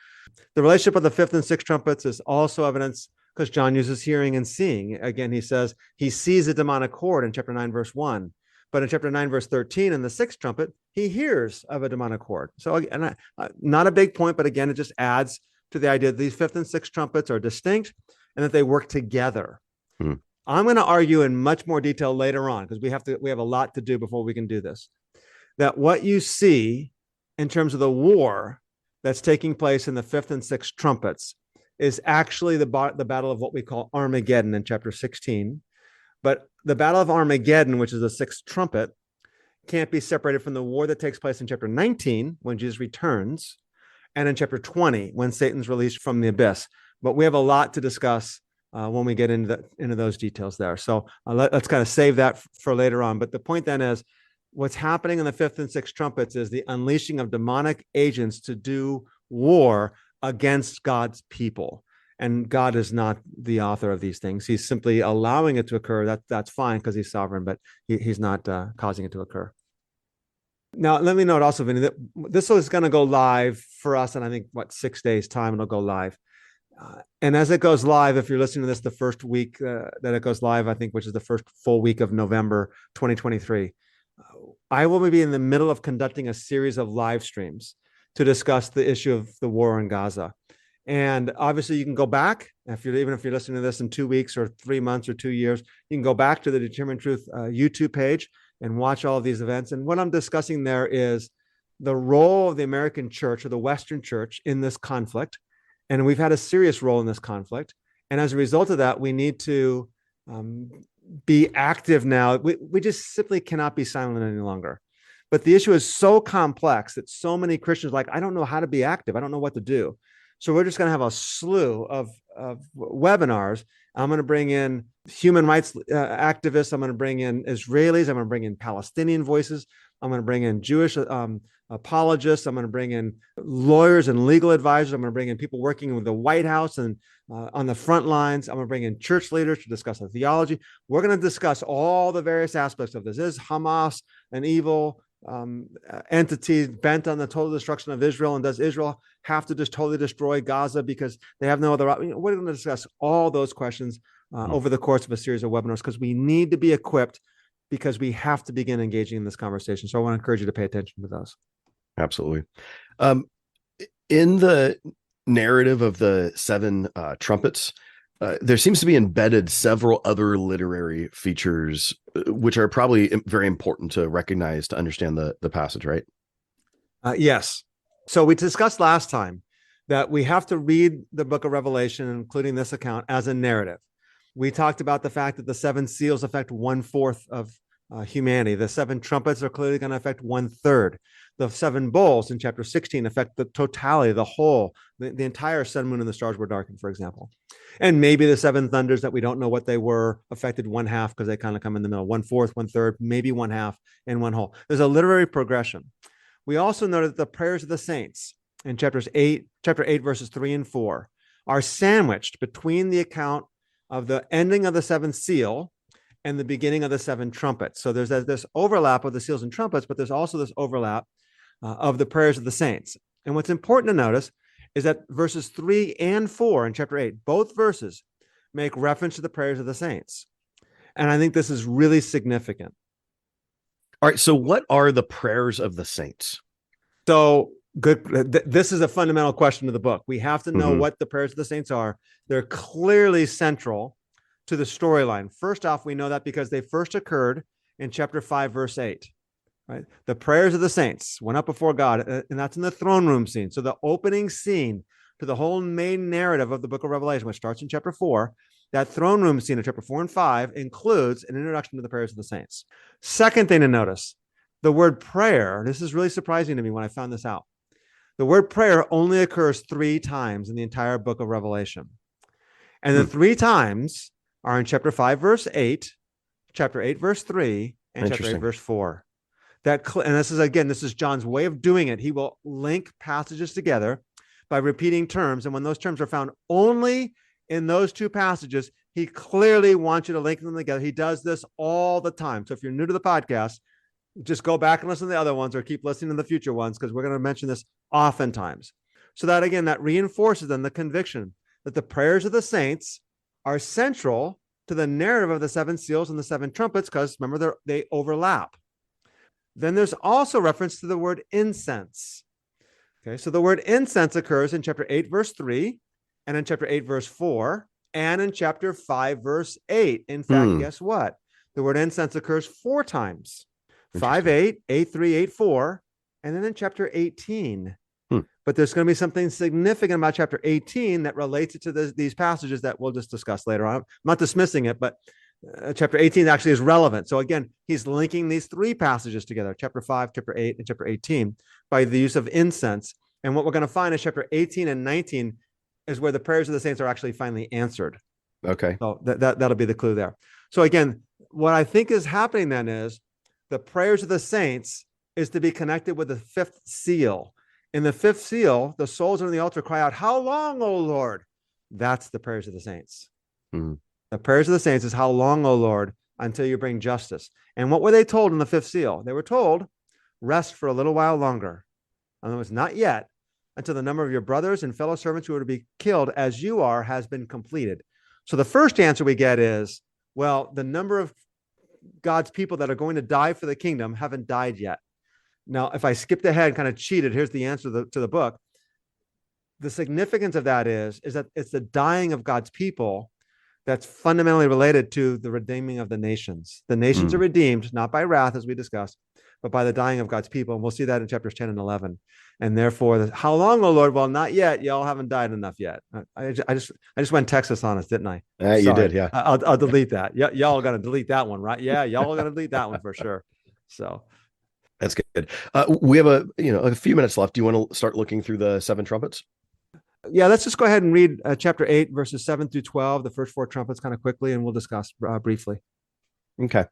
Speaker 4: The relationship of the fifth and sixth trumpets is also evidence because John uses hearing and seeing. Again, he says he sees a demonic horde in chapter 9, verse 1. But in chapter 9, verse 13, in the sixth trumpet, he hears of a demonic horde. So again, not a big point, but again, it just adds to the idea that these fifth and sixth trumpets are distinct and that they work together. I'm going to argue in much more detail later on because we have a lot to do before we can do this, that what you see in terms of the war that's taking place in the fifth and sixth trumpets is actually the battle of what we call Armageddon in chapter 16. But the battle of Armageddon, which is the sixth trumpet, can't be separated from the war that takes place in chapter 19 when Jesus returns, and in chapter 20 when Satan's released from the abyss. But we have a lot to discuss when we get into those details there. So let's kind of save that for later on. But the point then is, what's happening in the fifth and sixth trumpets is the unleashing of demonic agents to do war against God's people. And God is not the author of these things. He's simply allowing it to occur. That's fine because he's sovereign, but he's not causing it to occur. Now, let me note also, Vinnie, that this is going to go live for us in, I think, 6 days' time, it'll go live. And as it goes live, if you're listening to this the first week that it goes live, I think, which is the first full week of November 2023, I will be in the middle of conducting a series of live streams to discuss the issue of the war in Gaza. And obviously you can go back, even if you're listening to this in 2 weeks or 3 months or 2 years, you can go back to the Determined Truth YouTube page and watch all of these events. And what I'm discussing there is the role of the American church or the Western church in this conflict. And we've had a serious role in this conflict. And as a result of that, we need to be active now. We just simply cannot be silent any longer. But the issue is so complex that so many Christians are like, I don't know how to be active. I don't know what to do. So we're just going to have a slew of webinars. I'm going to bring in human rights activists. I'm going to bring in Israelis. I'm going to bring in Palestinian voices. I'm going to bring in Jewish apologists. I'm going to bring in lawyers and legal advisors. I'm going to bring in people working with the White House and on the front lines. I'm going to bring in church leaders to discuss the theology. We're going to discuss all the various aspects of this. Is Hamas an evil entity bent on the total destruction of Israel? And does Israel have to just totally destroy Gaza because they have no other? We're going to discuss all those questions over the course of a series of webinars, because we need to be equipped, because we have to begin engaging in this conversation. So I want to encourage you to pay attention to those.
Speaker 3: Absolutely. In the narrative of the seven trumpets, there seems to be embedded several other literary features, which are probably very important to recognize to understand the passage, right?
Speaker 4: Yes. So we discussed last time that we have to read the book of Revelation, including this account, as a narrative. We talked about the fact that the seven seals affect 1/4 of humanity. The seven trumpets are clearly going to affect 1/3. The seven bowls in chapter 16 affect the totality, the whole, the entire sun, moon, and the stars were darkened, for example. And maybe the seven thunders that we don't know what they were affected 1/2, because they kind of come in the middle, 1/4, 1/3, maybe 1/2, and 1/2. There's a literary progression. We also noted that the prayers of the saints in chapter 8, verses 3 and 4 are sandwiched between the account of the ending of the seventh seal and the beginning of the seven trumpets. So there's this overlap of the seals and trumpets, but there's also this overlap of the prayers of the saints. And what's important to notice is that verses 3 and 4 in chapter 8, both verses make reference to the prayers of the saints. And I think this is really significant.
Speaker 3: All right. So what are the prayers of the saints?
Speaker 4: So good. This is a fundamental question of the book. We have to know what the prayers of the saints are. They're clearly central to the storyline. First off, we know that because they first occurred in chapter 5, verse 8. Right? The prayers of the saints went up before God, and that's in the throne room scene. So the opening scene to the whole main narrative of the book of Revelation, which starts in chapter 4, that throne room scene in chapter 4 and 5 includes an introduction to the prayers of the saints. Second thing to notice, the word prayer, this is really surprising to me when I found this out. The word prayer only occurs 3 times in the entire book of Revelation. And the 3 times are in chapter 5, verse 8, chapter 8, verse 3, and chapter 8, verse 4. And this is John's way of doing it. He will link passages together by repeating terms. And when those terms are found only in those 2 passages, he clearly wants you to link them together. He does this all the time. So if you're new to the podcast, just go back and listen to the other ones, or keep listening to the future ones, because we're going to mention this oftentimes. So that, again, that reinforces then the conviction that the prayers of the saints are central to the narrative of the 7 seals and the 7 trumpets, because remember, they overlap. Then there's also reference to the word incense. Okay, so the word incense occurs in chapter 8, verse 3, and in chapter 8, verse 4, and in chapter 5, verse 8. In fact, guess what? The word incense occurs 4 times. 5:8, 8:3, 8:4, and then in chapter 18. But there's going to be something significant about chapter 18 that relates it to these passages that we'll just discuss later on. I'm not dismissing it, but chapter 18 actually is relevant. So again, he's linking these three passages together, chapter 5, chapter 8, and chapter 18, by the use of incense. And what we're going to find in chapter 18 and 19 is where the prayers of the saints are actually finally answered.
Speaker 3: Okay.
Speaker 4: So that'll be the clue there. So again, what I think is happening then is the prayers of the saints is to be connected with the fifth seal. In the fifth seal, the souls on the altar cry out, "How long, O Lord?" That's the prayers of the saints.
Speaker 3: Mm-hmm.
Speaker 4: The prayers of the saints is, "How long, O Lord, until you bring justice?" And what were they told in the fifth seal? They were told, "Rest for a little while longer." In other words, not yet, until the number of your brothers and fellow servants who are to be killed as you are has been completed. So the first answer we get is, well, the number of God's people that are going to die for the kingdom haven't died yet. Now, if I skipped ahead, kind of cheated, here's the answer to the book. The significance of that is that it's the dying of God's people that's fundamentally related to the redeeming of the nations. The nations are redeemed, not by wrath, as we discussed, but by the dying of God's people. And we'll see that in chapters 10 and 11. And therefore, how long, O Lord? Well, not yet. Y'all haven't died enough yet. I just went Texas on us, didn't I?
Speaker 3: You did, yeah.
Speaker 4: I'll delete that. Y'all got to delete that one, right? Yeah, y'all got to delete that one for sure. So
Speaker 3: that's good. We have a few minutes left. Do you want to start looking through the seven trumpets?
Speaker 4: Yeah, let's just go ahead and read chapter 8, verses 7 through 12, the first four trumpets kind of quickly, and we'll discuss briefly.
Speaker 3: Okay.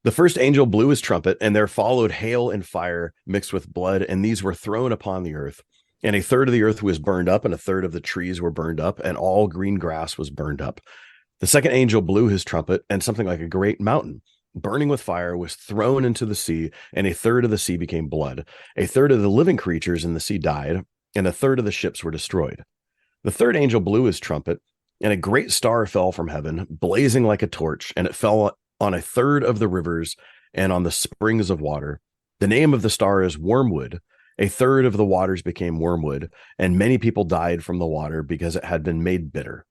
Speaker 3: The first angel blew his trumpet, and there followed hail and fire mixed with blood, and these were thrown upon the earth. And a third of the earth was burned up, and a third of the trees were burned up, and all green grass was burned up. The second angel blew his trumpet, and something like a great mountain, burning with fire, was thrown into the sea, and a third of the sea became blood. A third of the living creatures in the sea died, and a third of the ships were destroyed. The third angel blew his trumpet, and a great star fell from heaven, blazing like a torch, and it fell on a third of the rivers and on the springs of water. The name of the star is Wormwood. A third of the waters became wormwood, and many people died from the water because it had been made bitter.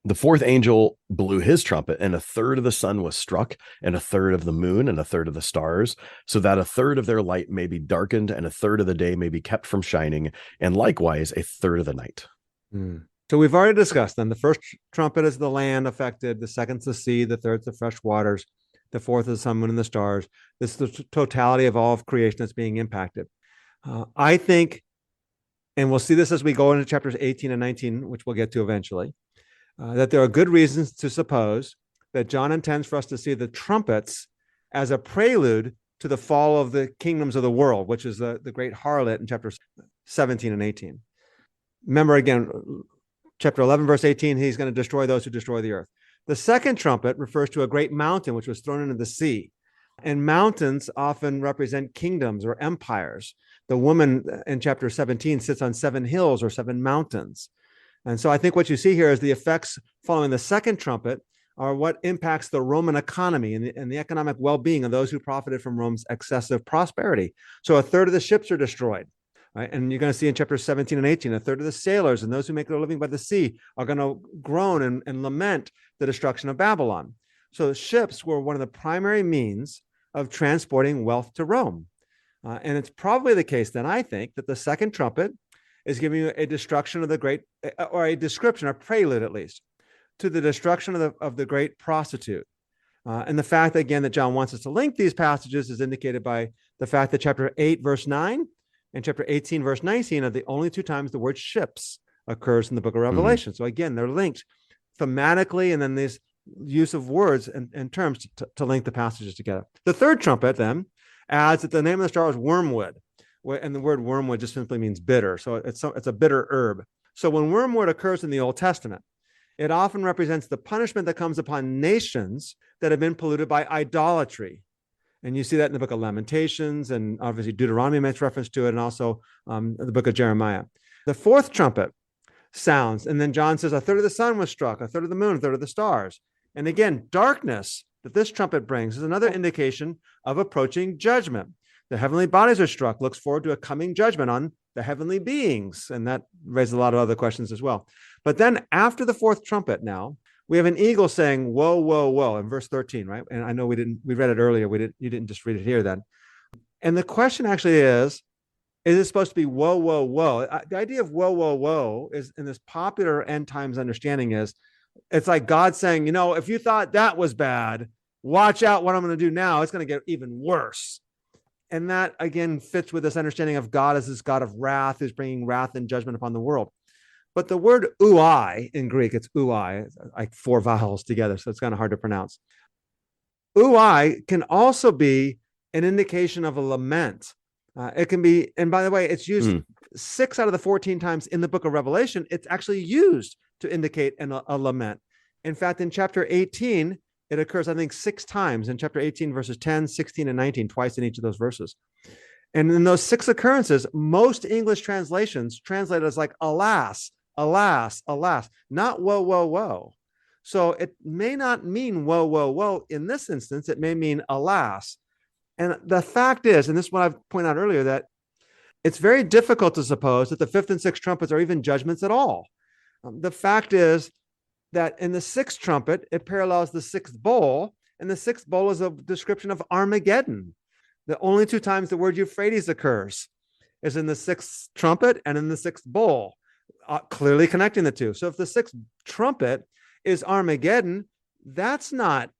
Speaker 3: The fourth angel blew his trumpet, and a third of the sun was struck, and a third of the moon, and a third of the stars, so that a third of their light may be darkened, and a third of the day may be kept from shining, and likewise a third of the night.
Speaker 4: So we've already discussed them. The first trumpet is the land affected, the second's the sea, the third's the fresh waters, the fourth is the sun, moon, and the stars. This is the totality of all of creation that's being impacted. I think, and we'll see this as we go into chapters 18 and 19, which we'll get to eventually, that there are good reasons to suppose that John intends for us to see the trumpets as a prelude to the fall of the kingdoms of the world, which is the great harlot in chapters 17 and 18. Remember again, chapter 11, verse 18, he's going to destroy those who destroy the earth. The second trumpet refers to a great mountain which was thrown into the sea. And mountains often represent kingdoms or empires. The woman in chapter 17 sits on 7 hills or 7 mountains. And so I think what you see here is the effects following the second trumpet are what impacts the Roman economy and the economic well-being of those who profited from Rome's excessive prosperity. So a third of the ships are destroyed. Right? And you're going to see in chapters 17 and 18, a third of the sailors and those who make their living by the sea are going to groan and lament the destruction of Babylon. So ships were one of the primary means of transporting wealth to Rome. And it's probably the case then, I think, that the second trumpet is giving you a destruction of the great, or a description, a prelude at least, to the destruction of the great prostitute. And the fact, again, that John wants us to link these passages is indicated by the fact that chapter 8, verse 9, and chapter 18, verse 19 are the only 2 times the word ships occurs in the book of Revelation. So again, they're linked thematically, and then this use of words and terms to link the passages together. The third trumpet then adds that the name of the star is Wormwood, and the word wormwood just simply means bitter. So it's a bitter herb. So when wormwood occurs in the Old Testament, it often represents the punishment that comes upon nations that have been polluted by idolatry. And you see that in the book of Lamentations, and obviously Deuteronomy makes reference to it, and also the book of Jeremiah. The fourth trumpet sounds, and then John says a third of the sun was struck, a third of the moon, a third of the stars. And again, darkness that this trumpet brings is another indication of approaching judgment. The heavenly bodies are struck, looks forward to a coming judgment on the heavenly beings. And that raises a lot of other questions as well. But then after the fourth trumpet now, We have an eagle saying, "Whoa, whoa, whoa," in verse 13, right? And I know we read it earlier. You didn't just read it here then. And the question actually is it supposed to be whoa, whoa, whoa? The idea of whoa, whoa, whoa is in this popular end times understanding is it's like God saying, if you thought that was bad, watch out what I'm going to do now. It's going to get even worse. And that, again, fits with this understanding of God as this God of wrath who's bringing wrath and judgment upon the world. But the word ouai in Greek, it's ouai, like 4 vowels together, so it's kind of hard to pronounce. Ouai can also be an indication of a lament. It can be, and by the way, it's used 6 out of the 14 times in the book of Revelation. It's actually used to indicate a lament. In fact, in chapter 18, it occurs, I think, 6 times in chapter 18, verses 10, 16, and 19, twice in each of those verses. And in those 6 occurrences, most English translations translate it as like, alas, alas, alas, not whoa, whoa, whoa. So it may not mean whoa, whoa, whoa. In this instance, it may mean alas. And the fact is, and this is what I've pointed out earlier, that it's very difficult to suppose that the 5th and 6th trumpets are even judgments at all. The fact is that in the 6th trumpet, it parallels the 6th bowl, and the 6th bowl is a description of Armageddon. The only 2 times the word Euphrates occurs is in the 6th trumpet and in the 6th bowl, clearly connecting the two. So if the 6th trumpet is Armageddon, that's not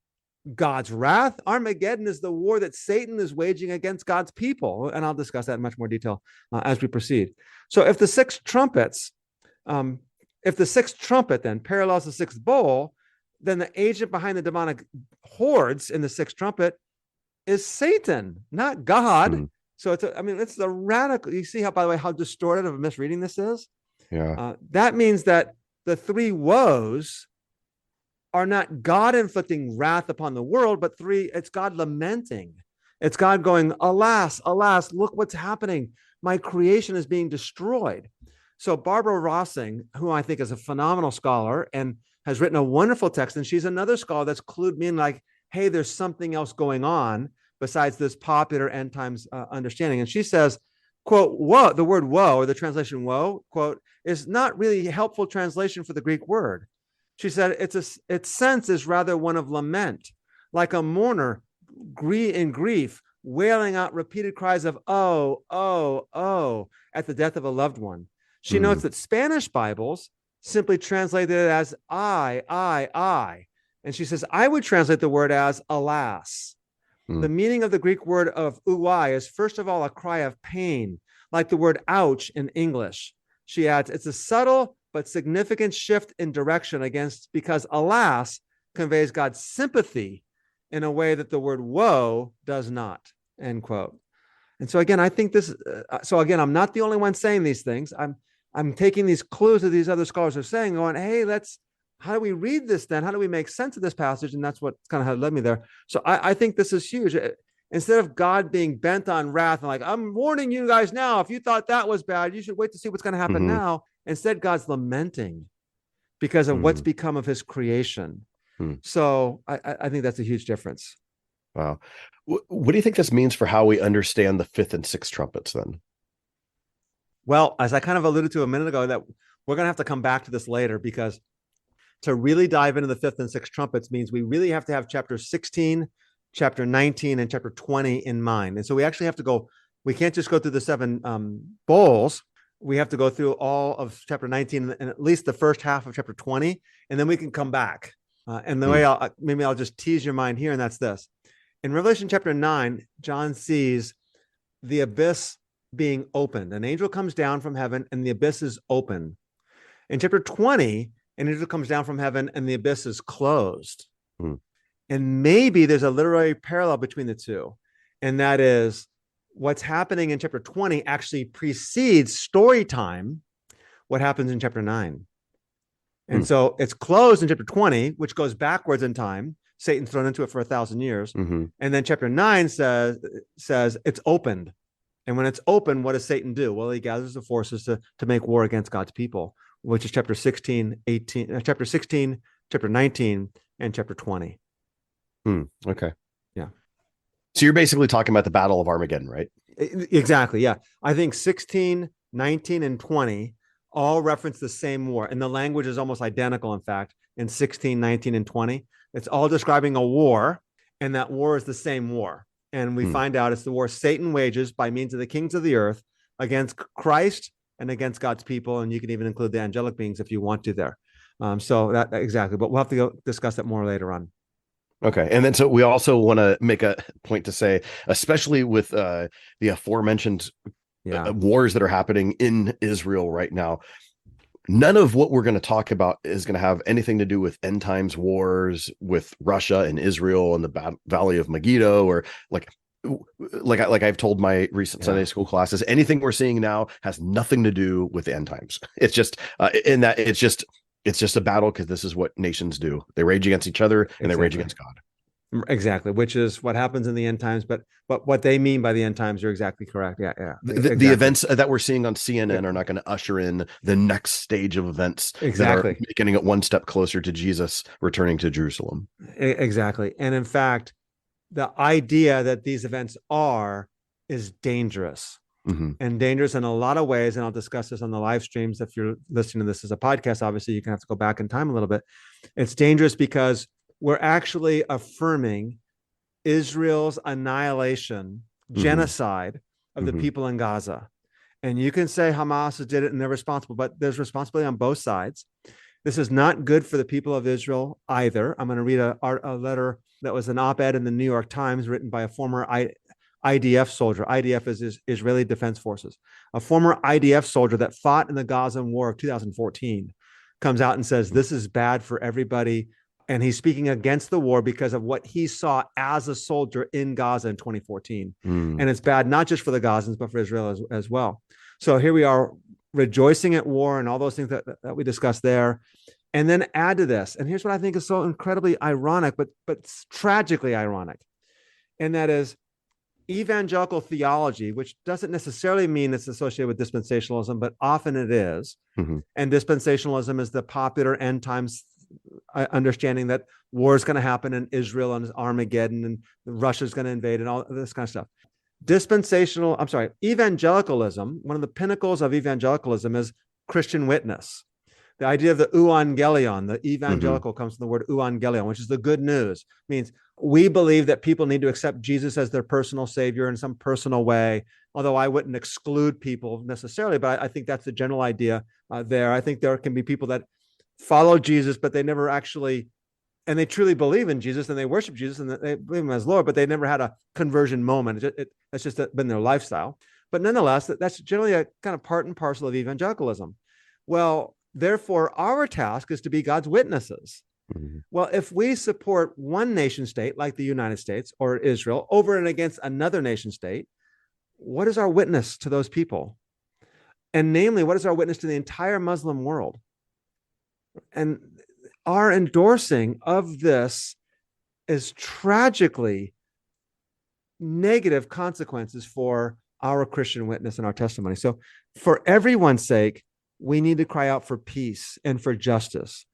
Speaker 4: God's wrath. Armageddon is the war that Satan is waging against God's people. And I'll discuss that in much more detail as we proceed. So if the 6 trumpets, if the 6th trumpet then parallels the 6th bowl, then the agent behind the demonic hordes in the 6th trumpet is Satan, not God. So it's a radical, you see how, by the way, how distorted of a misreading this is?
Speaker 3: Yeah.
Speaker 4: That means that the 3 woes are not God inflicting wrath upon the world, but it's God lamenting. It's God going, alas, alas, look what's happening. My creation is being destroyed. So Barbara Rossing, who I think is a phenomenal scholar and has written a wonderful text, and she's another scholar that's clued me in like, hey, there's something else going on besides this popular end times understanding. And she says, quote, woe, the word woe, or the translation woe, quote, is not really a helpful translation for the Greek word. She said its sense is rather one of lament, like a mourner in grief, wailing out repeated cries of oh, oh, oh at the death of a loved one. She notes that Spanish Bibles simply translate it as I. And she says, I would translate the word as alas. The meaning of the Greek word of ouai is, first of all, a cry of pain, like the word ouch in English. She adds, it's a subtle but significant shift in direction because alas conveys God's sympathy in a way that the word woe does not, end quote. And so again, I think I'm not the only one saying these things. I'm taking these clues that these other scholars are saying, going, hey, how do we read this then? How do we make sense of this passage? And that's what kind of had led me there. So I think this is huge. Instead of God being bent on wrath and like, I'm warning you guys now, if you thought that was bad, you should wait to see what's going to happen now. Instead, God's lamenting because of what's become of his creation. So I think that's a huge difference.
Speaker 3: Wow. What do you think this means for how we understand the 5th and 6th trumpets then?
Speaker 4: Well, as I kind of alluded to a minute ago, that we're going to have to come back to this later, because to really dive into the 5th and 6th trumpets means we really have to have chapter 16, chapter 19, and chapter 20 in mind. And so we actually have to we can't just go through the 7 bowls. We have to go through all of chapter 19 and at least the first half of chapter 20, and then we can come back. And the way I'll just tease your mind here, and that's this. In Revelation chapter 9, John sees the abyss being opened. An angel comes down from heaven and the abyss is open. In chapter 20, an angel comes down from heaven and the abyss is closed. And maybe there's a literary parallel between the two. And that is, what's happening in chapter 20 actually precedes story time, what happens in chapter 9. And so it's closed in chapter 20, which goes backwards in time. Satan's thrown into it for 1,000 years. And then chapter 9 says it's opened. And when it's open, what does Satan do? Well, he gathers the forces to make war against God's people, which is chapter 16, chapter 19, and chapter 20.
Speaker 3: Okay.
Speaker 4: Yeah.
Speaker 3: So you're basically talking about the Battle of Armageddon, right?
Speaker 4: Exactly. Yeah. I think 16, 19, and 20 all reference the same war. And the language is almost identical, in fact. in 16, 19, and 20. It's all describing a war, and that war is the same war. And we find out it's the war Satan wages by means of the kings of the earth against Christ and against God's people. And you can even include the angelic beings if you want to there. So that exactly, but we'll have to go discuss that more later on.
Speaker 3: Okay. And then so we also want to make a point to say, especially with the aforementioned wars that are happening in Israel right now, none of what we're going to talk about is going to have anything to do with end times wars with Russia and Israel and the Valley of Megiddo, or like I've told my recent Sunday school classes, anything we're seeing now has nothing to do with the end times. It's just in that it's just a battle, because this is what nations do. They rage against each other and they rage against God.
Speaker 4: Exactly, which is what happens in the end times. But what they mean by the end times, you're exactly correct. Yeah.
Speaker 3: The events that we're seeing on CNN are not going to usher in the next stage of events that are getting it one step closer to Jesus returning to Jerusalem.
Speaker 4: Exactly. And in fact, the idea that these events is dangerous. And dangerous in a lot of ways. And I'll discuss this on the live streams. If you're listening to this as a podcast, obviously you can have to go back in time a little bit. It's dangerous because we're actually affirming Israel's annihilation, genocide of the people in Gaza. And you can say Hamas did it and they're responsible, but there's responsibility on both sides. This is not good for the people of Israel either. I'm going to read a letter that was an op-ed in the New York Times written by a former IDF soldier. IDF is Israeli Defense Forces. A former IDF soldier that fought in the Gaza War of 2014 comes out and says, this is bad for everybody. And he's speaking against the war because of what he saw as a soldier in Gaza in 2014. And it's bad, not just for the Gazans, but for Israel as well. So here we are rejoicing at war and all those things that we discussed there. And then add to this. And here's what I think is so incredibly ironic, but tragically ironic. And that is evangelical theology, which doesn't necessarily mean it's associated with dispensationalism, but often it is. And dispensationalism is the popular end times understanding that war is going to happen in Israel and Armageddon and Russia's going to invade and all this kind of stuff. Evangelicalism, one of the pinnacles of evangelicalism is Christian witness. The idea of the euangelion, the evangelical comes from the word euangelion, which is the good news. It means we believe that people need to accept Jesus as their personal savior in some personal way, although I wouldn't exclude people necessarily, but I think that's the general idea there. I think there can be people that follow Jesus, but they never actually, and they truly believe in Jesus and they worship Jesus and they believe him as Lord, but they never had a conversion moment. That's just been their lifestyle. But nonetheless, that's generally a kind of part and parcel of evangelicalism. Well, therefore, our task is to be God's witnesses. Well, if we support one nation state like the United States or Israel over and against another nation state, what is our witness to those people? And namely, what is our witness to the entire Muslim world? And our endorsing of this is tragically negative consequences for our Christian witness and our testimony. So for everyone's sake, we need to cry out for peace and for justice.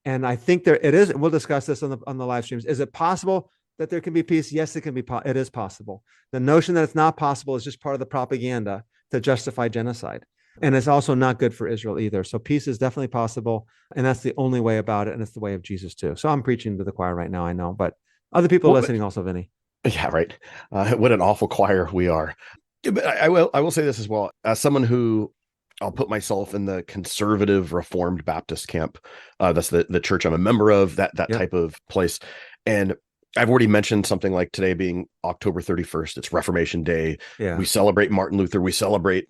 Speaker 4: And I think there it is. And we'll discuss this on the live streams. Is it possible that there can be peace? Yes, it can be. It is possible. The notion that it's not possible is just part of the propaganda to justify genocide. And it's also not good for Israel either. So peace is definitely possible. And that's the only way about it. And it's the way of Jesus too. So I'm preaching to the choir right now, I know, but other people are listening also, Vinnie.
Speaker 3: Yeah, right. What an awful choir we are. But I will say this as well. As someone who, I'll put myself in the conservative Reformed Baptist camp. That's the church I'm a member of, that type of place. And I've already mentioned something like today being October 31st. It's Reformation Day. Yeah. We celebrate Martin Luther. We celebrate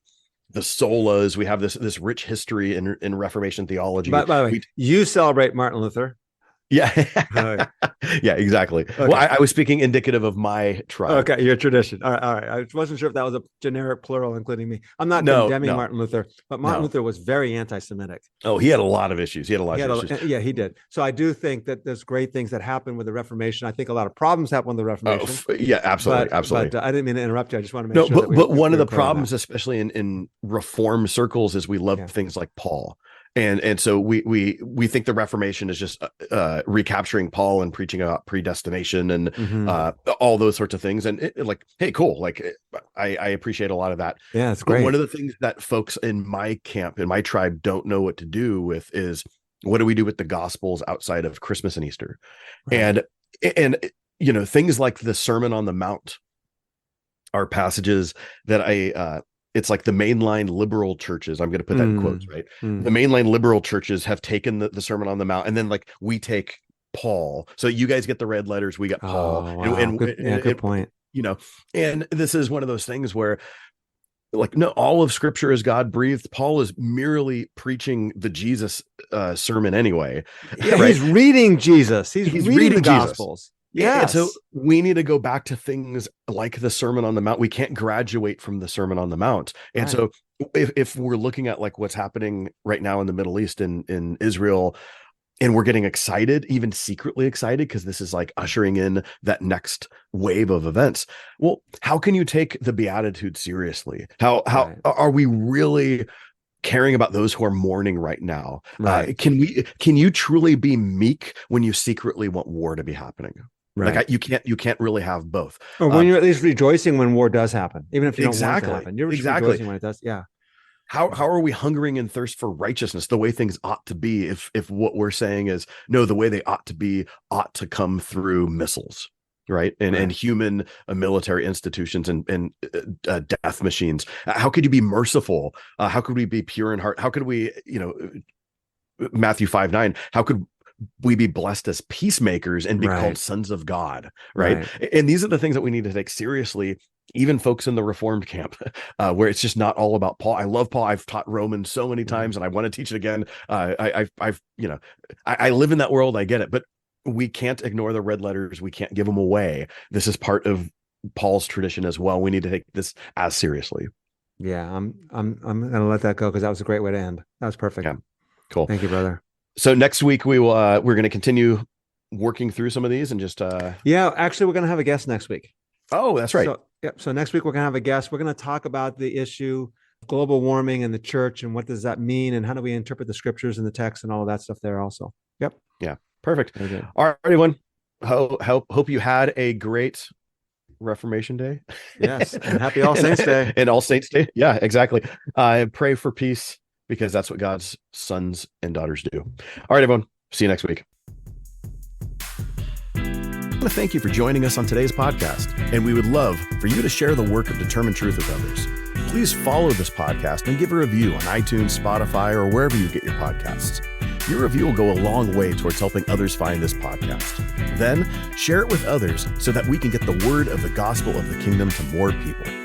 Speaker 3: the solas. We have this rich history in Reformation theology.
Speaker 4: By the way, you celebrate Martin Luther.
Speaker 3: Yeah. Yeah, exactly. Okay. Well, I was speaking indicative of my tribe.
Speaker 4: Okay, your tradition. All right. I wasn't sure if that was a generic plural, including me. I'm not condemning Martin Luther, but Martin Luther was very anti-Semitic.
Speaker 3: Oh, he had a lot of issues. He
Speaker 4: Yeah, he did. So I do think that there's great things that happened with the Reformation. I think a lot of problems happened with the Reformation.
Speaker 3: Yeah, absolutely.
Speaker 4: But I didn't mean to interrupt you. I just want to make sure.
Speaker 3: But one of the problems, especially in Reform circles, is we love things like Paul. And so we think the Reformation is just recapturing Paul and preaching about predestination and all those sorts of things. And like, hey, cool. Like I appreciate a lot of that.
Speaker 4: Yeah, it's great.
Speaker 3: But one of the things that folks in my camp, in my tribe, don't know what to do with is What do we do with the Gospels outside of Christmas and Easter?
Speaker 4: Right.
Speaker 3: And things like the Sermon on the Mount are passages that it's like the mainline liberal churches, I'm going to put that in quotes, right? The mainline liberal churches have taken the Sermon on the Mount, and then like we take Paul. So you guys get the red letters, we got Paul.
Speaker 4: Oh, wow. Good point.
Speaker 3: And this is one of those things where, like, no, all of Scripture is God breathed. Paul is merely preaching the Jesus sermon anyway.
Speaker 4: Yeah,
Speaker 3: right?
Speaker 4: He's reading Jesus. He's reading the Gospels.
Speaker 3: Yes. And so we need to go back to things like the Sermon on the Mount. We can't graduate from the Sermon on the Mount. And so if we're looking at like what's happening right now in the Middle East, in Israel, and we're getting excited, even secretly excited, because this is like ushering in that next wave of events. Well, how can you take the Beatitudes seriously? How are we really caring about those who are mourning right now?
Speaker 4: Right.
Speaker 3: Can you truly be meek when you secretly want war to be happening?
Speaker 4: Right.
Speaker 3: Like you can't really have both.
Speaker 4: Or when you're at least rejoicing when war does happen, even if you don't want it to happen, you're rejoicing when it does. Yeah.
Speaker 3: How are we hungering and thirst for righteousness the way things ought to be, if what we're saying is no, the way they ought to be ought to come through missiles, right? And human military institutions and death machines. How could you be merciful? How could we be pure in heart? How could we, Matthew 5:9, how could we be blessed as peacemakers and be called sons of God, right? And these are the things that we need to take seriously, even folks in the Reformed camp, where it's just not all about Paul. I love Paul. I've taught Romans so many times, and I want to teach it again. I live in that world. I get it, but we can't ignore the red letters. We can't give them away. This is part of Paul's tradition as well. We need to take this as seriously.
Speaker 4: Yeah, I'm gonna let that go because that was a great way to end. That was perfect.
Speaker 3: Yeah, cool.
Speaker 4: Thank you, brother.
Speaker 3: So next week we're going to continue working through some of these and just
Speaker 4: actually we're going to have a guest next week.
Speaker 3: Oh, that's right.
Speaker 4: So next week we're going to have a guest. We're going to talk about the issue of global warming and the church and what does that mean and how do we interpret the scriptures and the text and all of that stuff there also. Yep.
Speaker 3: Yeah. Perfect. All right, everyone. Hope you had a great Reformation Day.
Speaker 4: Yes. And happy All Saints Day.
Speaker 3: And All Saints Day. Yeah, exactly. Pray for peace, because that's what God's sons and daughters do. All right, everyone. See you next week. I want to thank you for joining us on today's podcast, and we would love for you to share the work of Determined Truth with others. Please follow this podcast and give a review on iTunes, Spotify, or wherever you get your podcasts. Your review will go a long way towards helping others find this podcast. Then share it with others so that we can get the word of the gospel of the kingdom to more people.